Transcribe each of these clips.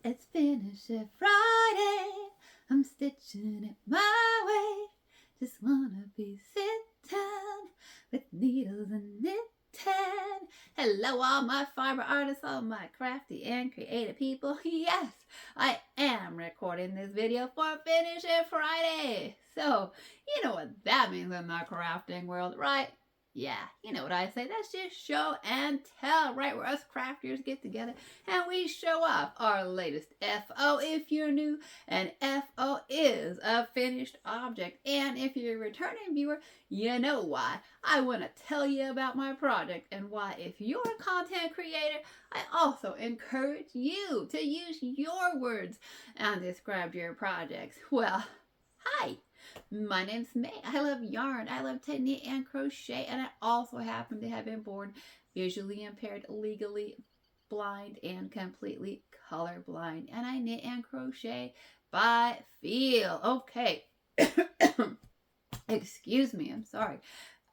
It's Finish It Friday. I'm stitching it my way. Just wanna be sitting with needles and knitting. Hello, all my fiber artists, all my crafty and creative people. Yes, I am recording this video for Finish It Friday. So, you know what that means in the crafting world, right? Yeah, you know what I say. That's just show and tell, right? Where us crafters get together and we show off our latest FO if you're new. And FO is a finished object. And if you're a returning viewer, you know why. I want to tell you about my project and why, if you're a content creator, I also encourage you to use your words and describe your projects. Well, hi. My name's May. I love yarn. I love to knit and crochet, and I also happen to have been born visually impaired, legally blind, and completely colorblind. And I knit and crochet by feel. Okay. Excuse me, I'm sorry.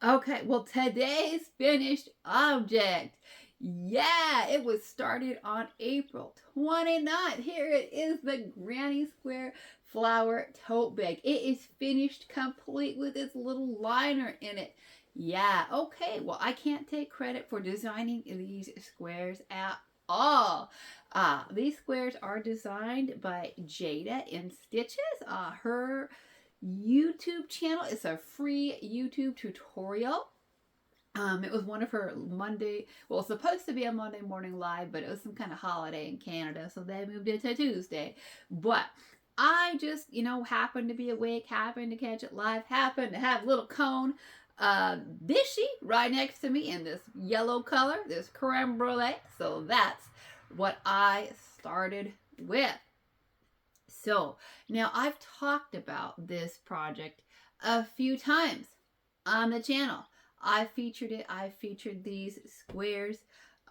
Okay, well, today's finished object. Yeah, it was started on April 29th. Here it is, the Granny Square flower tote bag. It is finished complete with its little liner in it. Yeah, okay, well, I can't take credit for designing these squares at all. These squares are designed by Jayda in Stitches. Her YouTube channel is a free YouTube tutorial. It was one of her Monday, well, it's supposed to be a Monday morning live, but it was some kind of holiday in Canada, so they moved it to Tuesday. But I just, happened to be awake, happened to catch it live, happened to have a little cone dishy right next to me in this yellow color, this creme brulee. So that's what I started with. So now I've talked about this project a few times on the channel. I featured it. I featured these squares.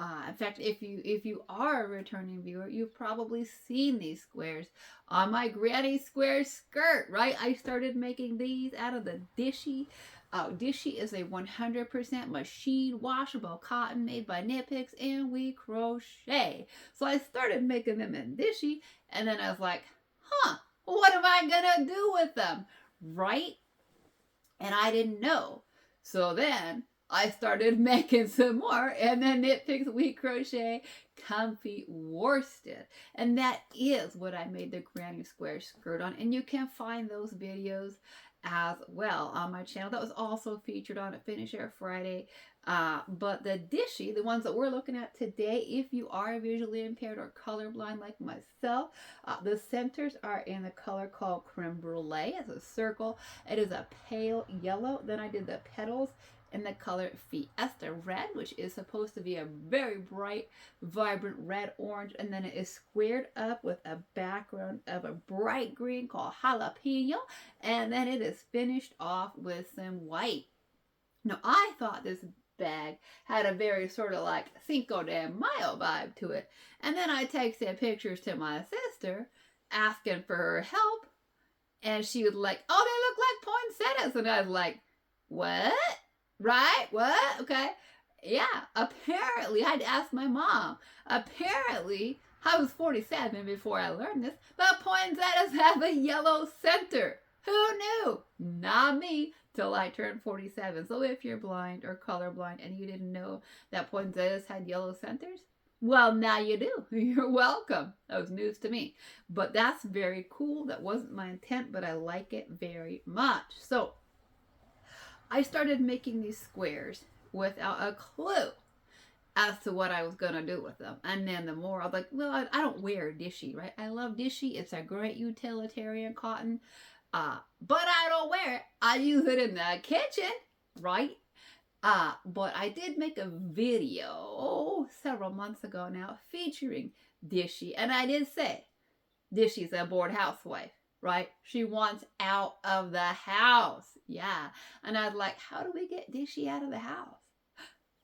In fact, if you are a returning viewer, you've probably seen these squares on my Granny Square skirt, right? I started making these out of the Dishy. Dishy is a 100% machine washable cotton made by Knit Picks, and we crochet. So I started making them in Dishy, and then I was like, what am I gonna do with them, right? And I didn't know. So then I started making some more, and then Knit Picks, we crochet comfy worsted. And that is what I made the Granny Square skirt on. And you can find those videos as well on my channel. That was also featured on Finish It Friday. But the Dishy, the ones that we're looking at today, if you are visually impaired or colorblind like myself, the centers are in the color called creme brulee. It's a circle. It is a pale yellow. Then I did the petals in the color Fiesta Red, which is supposed to be a very bright, vibrant red orange, and then it is squared up with a background of a bright green called Jalapeno, and then it is finished off with some white. Now, I thought this bag had a very sort of like Cinco de Mayo vibe to it, and then I texted pictures to my sister asking for her help, and she was like, oh, they look like poinsettias, and I was like, what? Right? What? Okay. Yeah. Apparently, I had to ask my mom. Apparently, I was 47 before I learned this, but poinsettias have a yellow center. Who knew? Not me till I turned 47. So if you're blind or colorblind and you didn't know that poinsettias had yellow centers, well, now you do. You're welcome. That was news to me. But that's very cool. That wasn't my intent, but I like it very much. So I started making these squares without a clue as to what I was going to do with them. And then the more I was like, well, I don't wear Dishy, right? I love Dishy. It's a great utilitarian cotton. But I don't wear it. I use it in the kitchen, right? But I did make a video several months ago now featuring Dishy. And I did say Dishy's a bored housewife, right? She wants out of the house. Yeah. And I was like, how do we get Dishy out of the house?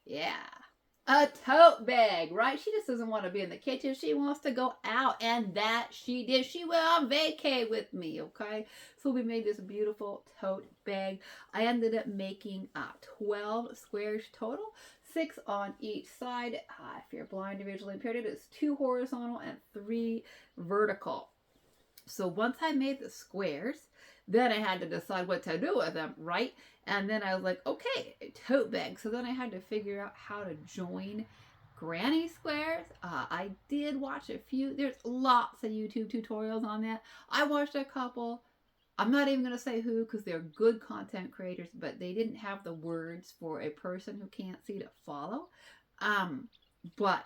Yeah. A tote bag, right? She just doesn't want to be in the kitchen. She wants to go out, and that she did. She went on vacay with me, okay? So we made this beautiful tote bag. I ended up making 12 squares total. 6 on each side. If you're blind or visually impaired, it is 2 horizontal and 3 vertical. So once I made the squares, then I had to decide what to do with them, right? And then I was like, okay, tote bag. So then I had to figure out how to join granny squares. I did watch a few. There's lots of YouTube tutorials on that. I watched a couple. I'm not even going to say who because they're good content creators, but they didn't have the words for a person who can't see to follow. But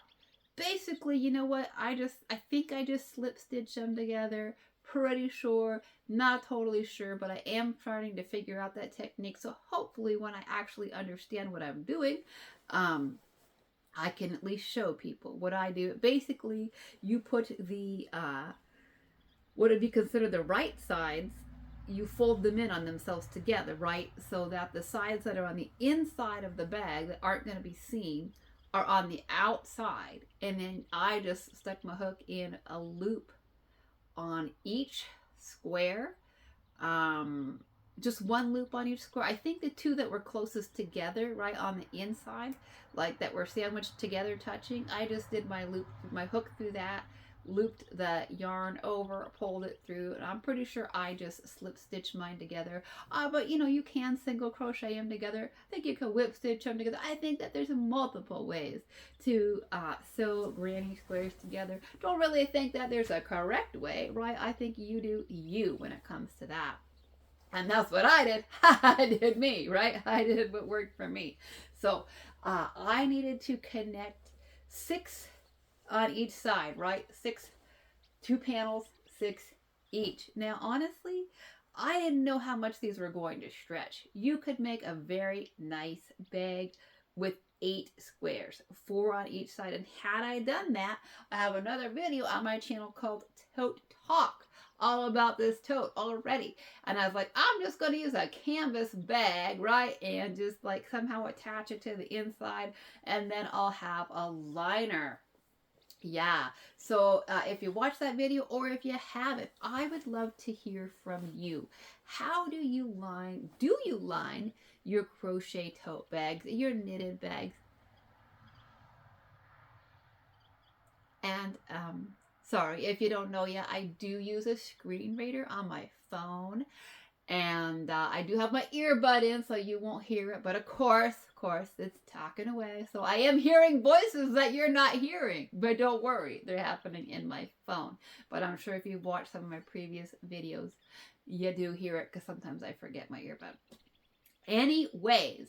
basically, you know what? I think I just slip stitch them together. Pretty sure, not totally sure, but I am starting to figure out that technique. So hopefully when I actually understand what I'm doing, I can at least show people what I do. Basically, you put the, what would be considered the right sides, you fold them in on themselves together, right? So that the sides that are on the inside of the bag that aren't going to be seen are on the outside. And then I just stuck my hook in a loop on each square. Just one loop on each square. I think the two that were closest together, right on the inside, like that were sandwiched together touching, I just did my loop, my hook through that, looped the yarn over, pulled it through, and I'm pretty sure I just slip stitched mine together. But you know, you can single crochet them together. I think you can whip stitch them together. I think that there's multiple ways to sew granny squares together. Don't really think that there's a correct way, right? I think you do you when it comes to that. And that's what I did. I did me, right? I did what worked for me. So I needed to connect 6 on each side, right? 6, 2 panels, 6 each. Now, honestly, I didn't know how much these were going to stretch. You could make a very nice bag with 8 squares, 4 on each side. And had I done that, I have another video on my channel called Tote Talk, all about this tote already. And I was like, I'm just going to use a canvas bag, right? And just like somehow attach it to the inside, and then I'll have a liner. Yeah, so if you watch that video, or if you haven't, I would love to hear from you. How do you line your crochet tote bags, your knitted bags? And sorry, if you don't know yet, I do use a screen reader on my phone. And I do have my earbud in, so you won't hear it. But of course, it's talking away. So I am hearing voices that you're not hearing. But don't worry, they're happening in my phone. But I'm sure if you've watched some of my previous videos, you do hear it, because sometimes I forget my earbud. Anyways,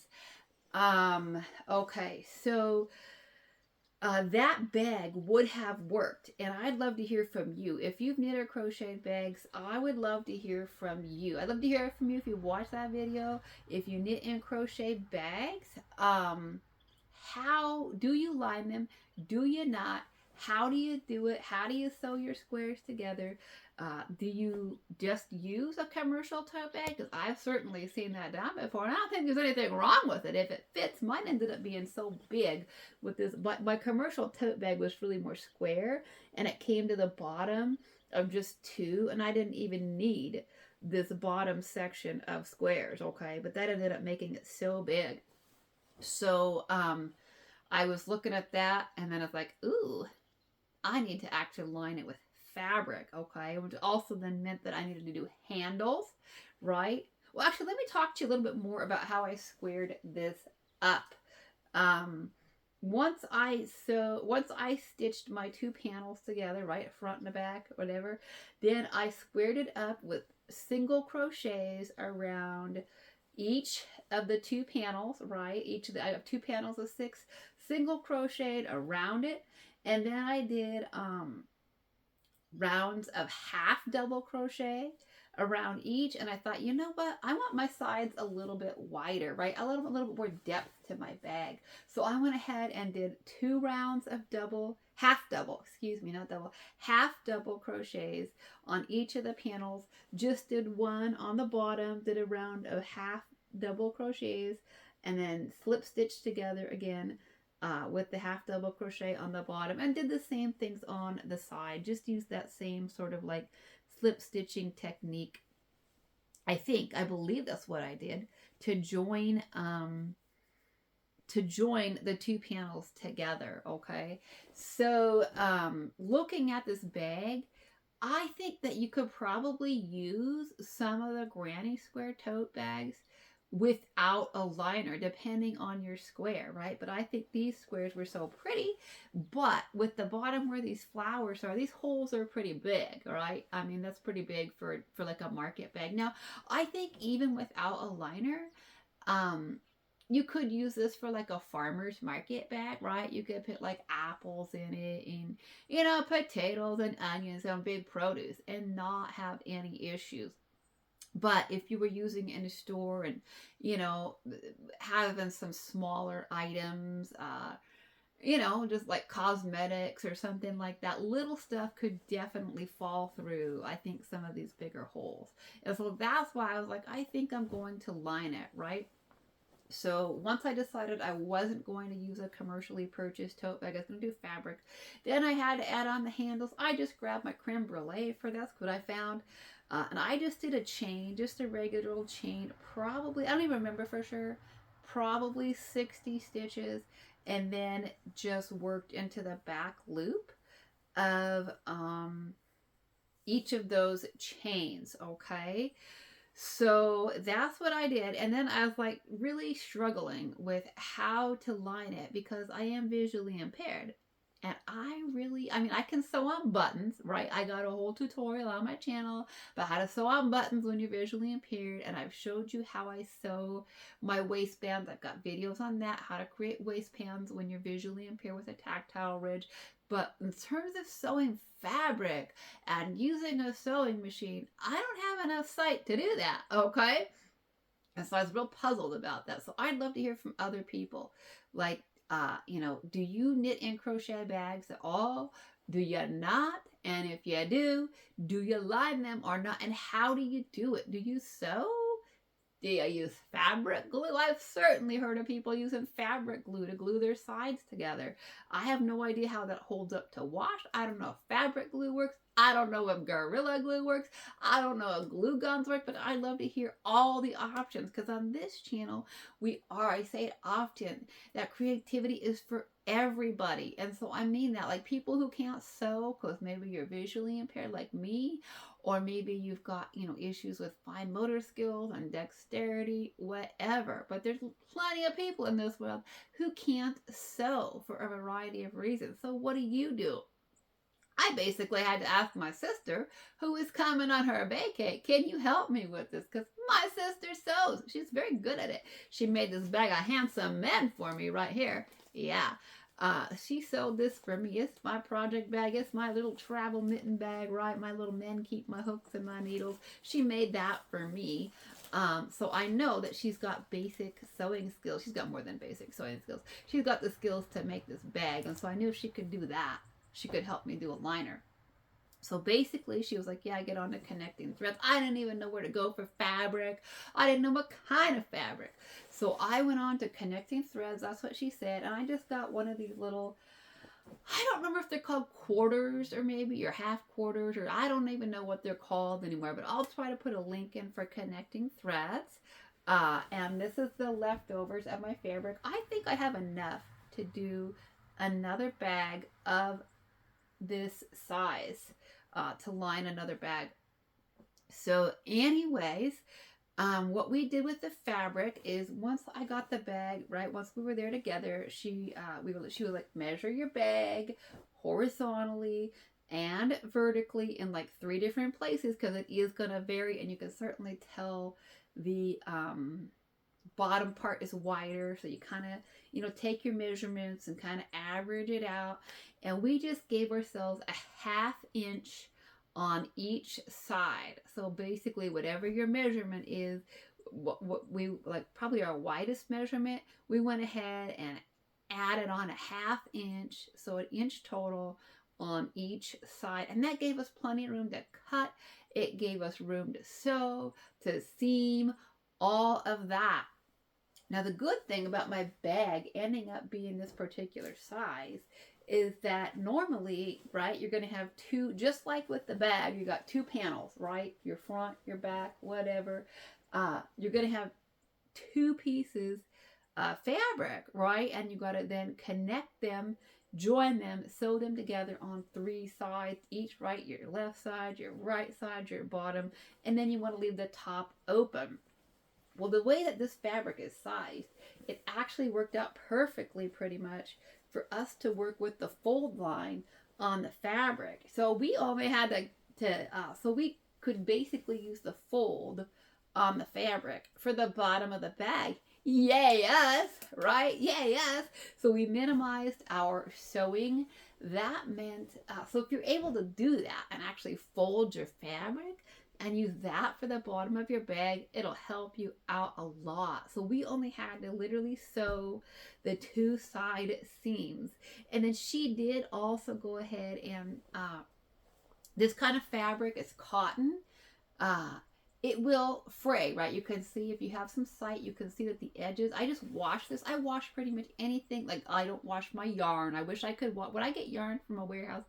okay, so that bag would have worked, and I'd love to hear from you. If you've knit or crocheted bags, I would love to hear from you. I'd love to hear from you if you watch that video. If you knit and crochet bags, how do you line them? Do you not? How do you do it? How do you sew your squares together? Do you just use a commercial tote bag? Because I've certainly seen that done before, and I don't think there's anything wrong with it if it fits. Mine ended up being so big with this, but my commercial tote bag was really more square, and it came to the bottom of just 2, and I didn't even need this bottom section of squares, okay? But that ended up making it so big. So I was looking at that, and then I was like, ooh, I need to actually line it with fabric, okay? Which also then meant that I needed to do handles, right? Well, actually, let me talk to you a little bit more about how I squared this up. Once I stitched my 2 panels together, right, front and the back, whatever, then I squared it up with single crochets around each of the 2 panels, right? I have 2 panels of 6, single crocheted around it, and then I did rounds of half double crochet around each. And I thought, you know what, I want my sides a little bit wider, right? A little bit more depth to my bag. So I went ahead and did 2 rounds of half double crochets on each of the panels. Just did 1 on the bottom, did a round of half double crochets, and then slip stitched together again with the half double crochet on the bottom, and did the same things on the side. Just use that same sort of like slip stitching technique. I believe that's what I did to join to join the two panels together. Okay, so looking at this bag, I think that you could probably use some of the granny square tote bags without a liner, depending on your square, right? But I think these squares were so pretty, but with the bottom where these flowers are, these holes are pretty big, right? I mean, that's pretty big for like a market bag. Now, I think even without a liner, um, you could use this for like a farmer's market bag, right? You could put like apples in it and, you know, potatoes and onions and big produce and not have any issues. But if you were using it in a store and, you know, having some smaller items, you know, just like cosmetics or something like that, little stuff could definitely fall through, I think, some of these bigger holes. And so that's why I was like, I think I'm going to line it, right? So once I decided I wasn't going to use a commercially purchased tote bag, I was going to do fabric. Then I had to add on the handles. I just grabbed my creme brulee for that's what I found. And I just did a chain, just a regular old chain, probably, I don't even remember for sure, probably 60 stitches, and then just worked into the back loop of each of those chains, okay? So that's what I did. And then I was like really struggling with how to line it because I am visually impaired. And I mean, I can sew on buttons, right? I got a whole tutorial on my channel about how to sew on buttons when you're visually impaired. And I've showed you how I sew my waistbands. I've got videos on that, how to create waistbands when you're visually impaired with a tactile ridge. But in terms of sewing fabric and using a sewing machine, I don't have enough sight to do that, okay? And so I was real puzzled about that. So I'd love to hear from other people. Like, you know, do you knit and crochet bags at all? Do you not? And if you do you line them or not? And how do you do it? Do you sew? Do you use fabric glue? I've certainly heard of people using fabric glue to glue their sides together. I have no idea how that holds up to wash. I don't know if fabric glue works. I don't know if Gorilla Glue works. I don't know if glue guns work, but I love to hear all the options because on this channel, I say it often, that creativity is for everybody. And so I mean that, like people who can't sew because maybe you're visually impaired like me, or maybe you've got, you know, issues with fine motor skills and dexterity, whatever. But there's plenty of people in this world who can't sew for a variety of reasons. So what do? I basically had to ask my sister, who is coming on her vacay, can you help me with this? Because my sister sews. She's very good at it. She made this bag of handsome men for me right here. Yeah. She sewed this for me. It's my project bag. It's my little travel knitting bag, right? My little men keep my hooks and my needles. She made that for me. So I know that she's got basic sewing skills. She's got more than basic sewing skills. She's got the skills to make this bag. And so I knew if she could do that, she could help me do a liner. So basically, she was like, yeah, get on to connecting threads. I didn't even know where to go for fabric. I didn't know what kind of fabric. So I went on to connecting threads. That's what she said. And I just got one of these little, I don't remember if they're called quarters or maybe or half quarters, or I don't even know what they're called anymore. But I'll try to put a link in for connecting threads. And this is the leftovers of my fabric. I think I have enough to do another bag of this size to line another bag. So anyways, what we did with the fabric is once I got the bag, right, once we were there together, she was like, measure your bag horizontally and vertically in like 3 different places because it is going to vary, and you can certainly tell the bottom part is wider, so you kind of, you know, take your measurements and kind of average it out. And we just gave ourselves a 1/2 inch on each side. So basically whatever your measurement is, what we like, probably our widest measurement, we went ahead and added on a 1/2 inch, so an inch total on each side. And that gave us plenty of room to cut. It gave us room to sew, to seam, all of that. Now, the good thing about my bag ending up being this particular size is that normally, right, you're going to have 2, just like with the bag, you got 2 panels, right? Your front, your back, whatever. You're going to have 2 pieces fabric, right? And you got to then connect them, join them, sew them together on 3 sides each, right? Your left side, your right side, your bottom, and then you want to leave the top open. Well, the way that this fabric is sized, it actually worked out perfectly pretty much for us to work with the fold line on the fabric. So we only had so we could basically use the fold on the fabric for the bottom of the bag. Yay us, right? Yay us. So we minimized our sewing. That meant, so if you're able to do that and actually fold your fabric, and use that for the bottom of your bag, it'll help you out a lot. So we only had to literally sew the 2 side seams. And then she did also go ahead and, this kind of fabric is cotton. It will fray, right? You can see, if you have some sight, you can see that the edges, I just wash this. I wash pretty much anything. Like, I don't wash my yarn. I wish I could. When I get yarn from a warehouse,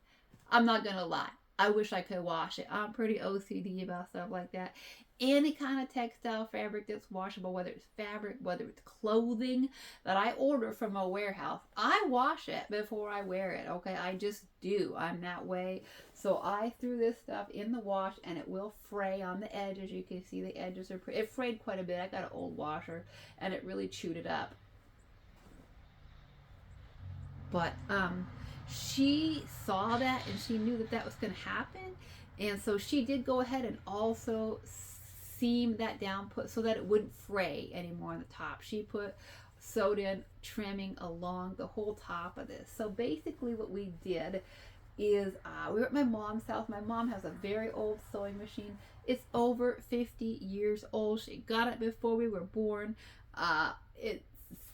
I'm not going to lie, I wish I could wash it. I'm pretty OCD about stuff like that. Any kind of textile fabric that's washable, whether it's fabric, whether it's clothing that I order from a warehouse, I wash it before I wear it, okay? I just do. I'm that way. So I threw this stuff in the wash, and it will fray on the edges. You can see the edges are it frayed quite a bit. I got an old washer, and it really chewed it up. But she saw that, and she knew that that was going to happen, and so she did go ahead and also seam that down, put so that it wouldn't fray anymore on the top. She sewed in trimming along the whole top of this. So basically what we did is we were at my mom's house. My mom has a very old sewing machine. It's over 50 years old. She got it before we were born. It's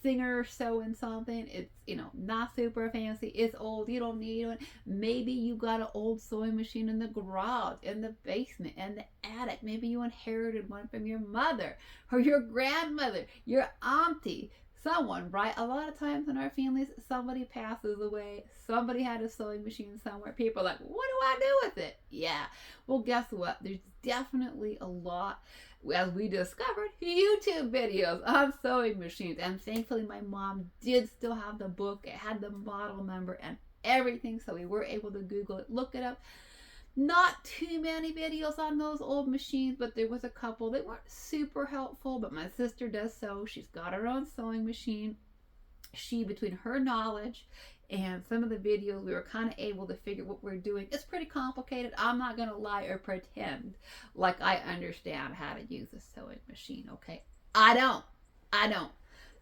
Singer sewing something. It's, not super fancy. It's old. You don't need one. Maybe you got an old sewing machine in the garage, in the basement, in the attic. Maybe you inherited one from your mother or your grandmother, your auntie, someone, right? A lot of times in our families, somebody passes away. Somebody had a sewing machine somewhere. People are like, what do I do with it? Yeah. Well, guess what? There's definitely a lot, as we discovered, YouTube videos on sewing machines. And thankfully, my mom did still have the book. It had the model number and everything. So we were able to Google it, look it up. Not too many videos on those old machines, but there was a couple that weren't super helpful. But my sister does sew. She's got her own sewing machine. She, between her knowledge and some of the videos, we were kind of able to figure what we're doing. It's pretty complicated. I'm not going to lie or pretend like I understand how to use a sewing machine, okay? I don't.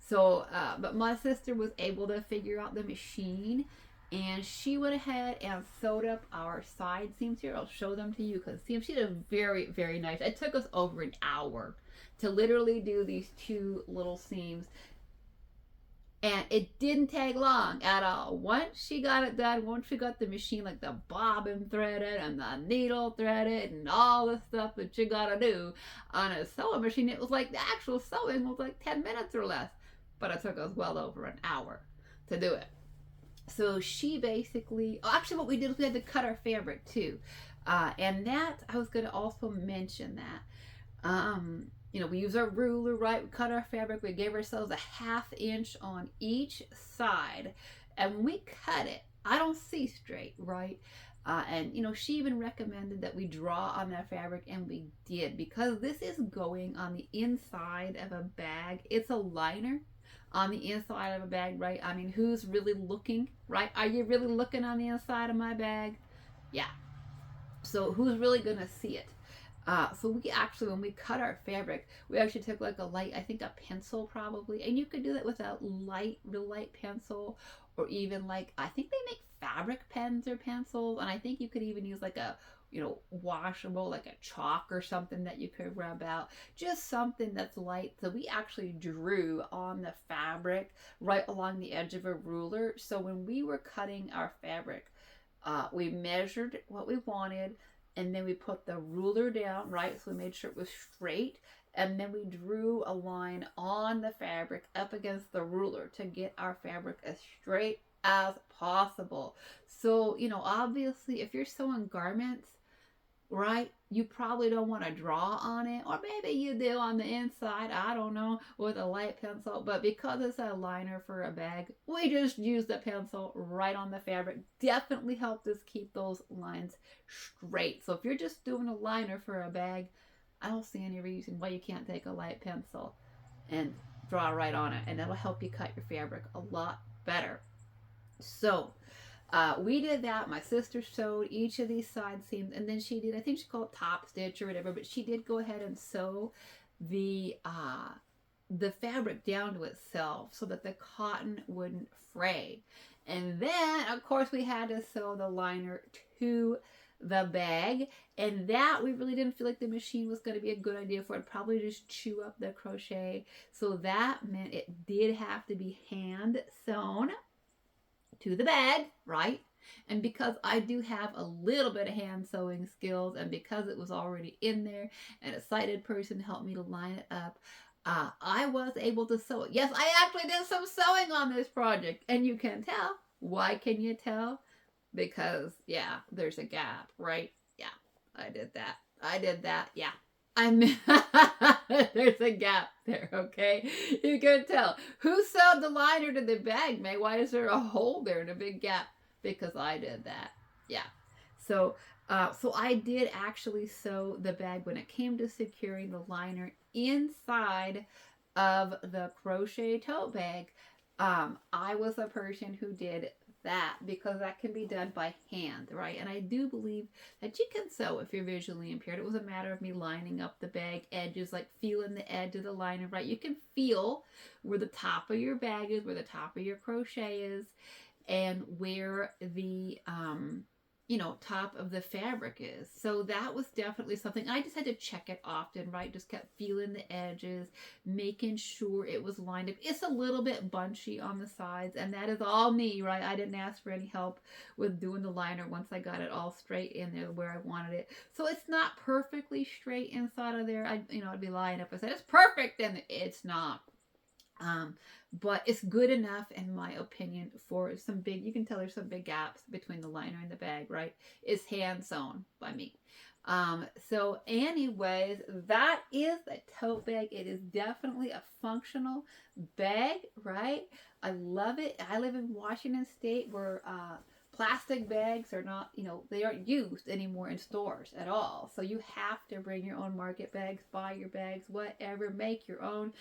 So, but my sister was able to figure out the machine, and she went ahead and sewed up our side seams here. I'll show them to you because see, she did very, very nice. It took us over an hour to literally do these 2 little seams. And it didn't take long at all. Once she got it done, once she got the machine, like the bobbin threaded and the needle threaded and all the stuff that you gotta do on a sewing machine, it was like the actual sewing was like 10 minutes or less. But it took us well over an hour to do it. So she basically, actually what we did was we had to cut our fabric too. And that, I was gonna also mention that. We use our ruler, right? We cut our fabric. We gave ourselves a 1/2 inch on each side. And when we cut it, I don't see straight, right? And she even recommended that we draw on that fabric, and we did, because this is going on the inside of a bag. It's a liner on the inside of a bag, right? I mean, who's really looking, right? Are you really looking on the inside of my bag? Yeah. So who's really gonna see it? So we actually, when we cut our fabric, we actually took like a light, I think a pencil probably, and you could do that with a real light pencil, or even like, I think they make fabric pens or pencils, and I think you could even use like a, washable, like a chalk or something that you could rub out, just something that's light. So we actually drew on the fabric right along the edge of a ruler. So when we were cutting our fabric, we measured what we wanted, and then we put the ruler down, right? So we made sure it was straight, and then we drew a line on the fabric up against the ruler to get our fabric as straight as possible. So, obviously if you're sewing garments, right? You probably don't want to draw on it, or maybe you do on the inside, I don't know, with a light pencil. But because it's a liner for a bag, we just use the pencil right on the fabric. Definitely helped us keep those lines straight. So if you're just doing a liner for a bag, I don't see any reason why you can't take a light pencil and draw right on it, and that'll help you cut your fabric a lot better. So we did that. My sister sewed each of these side seams, and then she did, I think she called it top stitch or whatever, but she did go ahead and sew the fabric down to itself so that the cotton wouldn't fray. And then, of course, we had to sew the liner to the bag, and that we really didn't feel like the machine was going to be a good idea for it. Probably just chew up the crochet. So that meant it did have to be hand sewn to the bag, right? And because I do have a little bit of hand sewing skills, and because it was already in there and a sighted person helped me to line it up, I was able to sew it. Yes, I actually did some sewing on this project, and you can tell. Why can you tell? Because, yeah, there's a gap, right? Yeah, I did that. I did that, yeah. There's a gap there, okay? You can tell. Who sewed the liner to the bag, May? Why is there a hole there and a big gap? Because I did that. Yeah. So I did actually sew the bag when it came to securing the liner inside of the crochet tote bag. I was a person who did that because that can be done by hand, right? And I do believe that you can sew if you're visually impaired. It was a matter of me lining up the bag edges, like feeling the edge of the liner, right? You can feel where the top of your bag is, where the top of your crochet is, and where the top of the fabric is. So that was definitely something. I just had to check it often, right? Just kept feeling the edges, making sure it was lined up. It's a little bit bunchy on the sides, and that is all me, right? I didn't ask for any help with doing the liner once I got it all straight in there where I wanted it. So it's not perfectly straight inside of there. I'd be lying if I said it's perfect, and it's not. But it's good enough, in my opinion, for some big, you can tell there's some big gaps between the liner and the bag, right? It's hand sewn by me. So anyways, that is the tote bag. It is definitely a functional bag, right? I love it. I live in Washington State where plastic bags are not, they aren't used anymore in stores at all. So you have to bring your own market bags, buy your bags, whatever, make your own.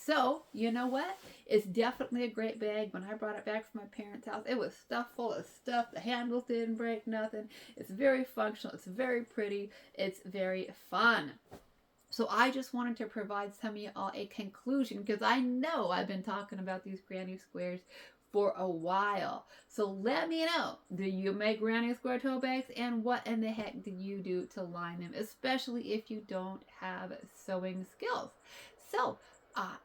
So you know what? It's definitely a great bag. When I brought it back from my parents' house, it was stuffed full of stuff. The handles didn't break, nothing. It's very functional. It's very pretty. It's very fun. So I just wanted to provide some of you all a conclusion, because I know I've been talking about these granny squares for a while. So let me know, do you make granny square tote bags, and what in the heck do you do to line them, especially if you don't have sewing skills? So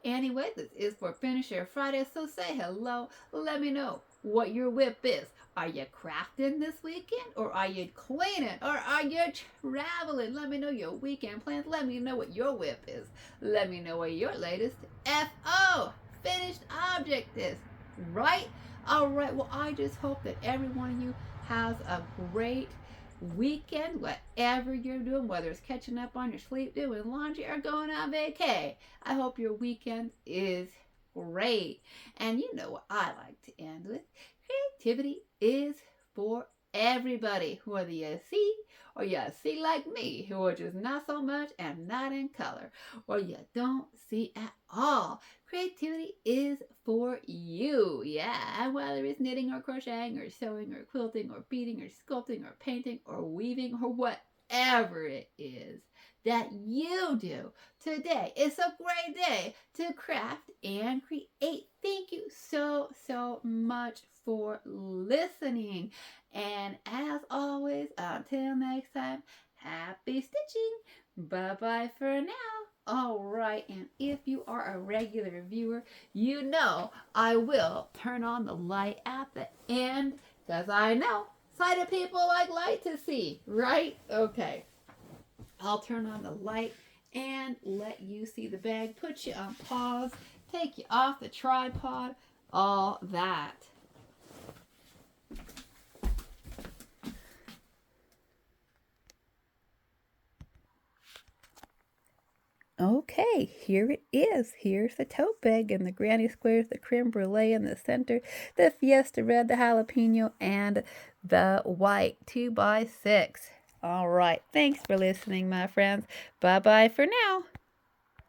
anyway, this is for Finish Your Friday, so say hello. Let me know what your whip is. Are you crafting this weekend, or are you cleaning, or are you traveling? Let me know your weekend plans. Let me know what your whip is. Let me know what your latest FO, finished object, is. Right? All right. Well, I just hope that every one of you has a great weekend, whatever you're doing, whether it's catching up on your sleep, doing laundry, or going on vacay. I hope your weekend is great. And you know what I like to end with? Creativity is for everybody, whether you see or you see like me, which is not so much and not in color, or you don't see at all. Creativity is for you, yeah, whether it's knitting or crocheting or sewing or quilting or beading or sculpting or painting or weaving or whatever it is that you do today. It's a great day to craft and create. Thank you so much for listening. And as always, until next time, happy stitching. Bye-bye for now. All right, and if you are a regular viewer, you know I will turn on the light at the end, because I know sighted people like light to see, right? Okay. I'll turn on the light and let you see the bag, put you on pause, take you off the tripod, all that. Okay, here it is. Here's the tote bag and the granny squares, the creme brulee in the center, the fiesta red, the jalapeno, and the white 2x6. All right, thanks for listening, my friends. Bye-bye for now.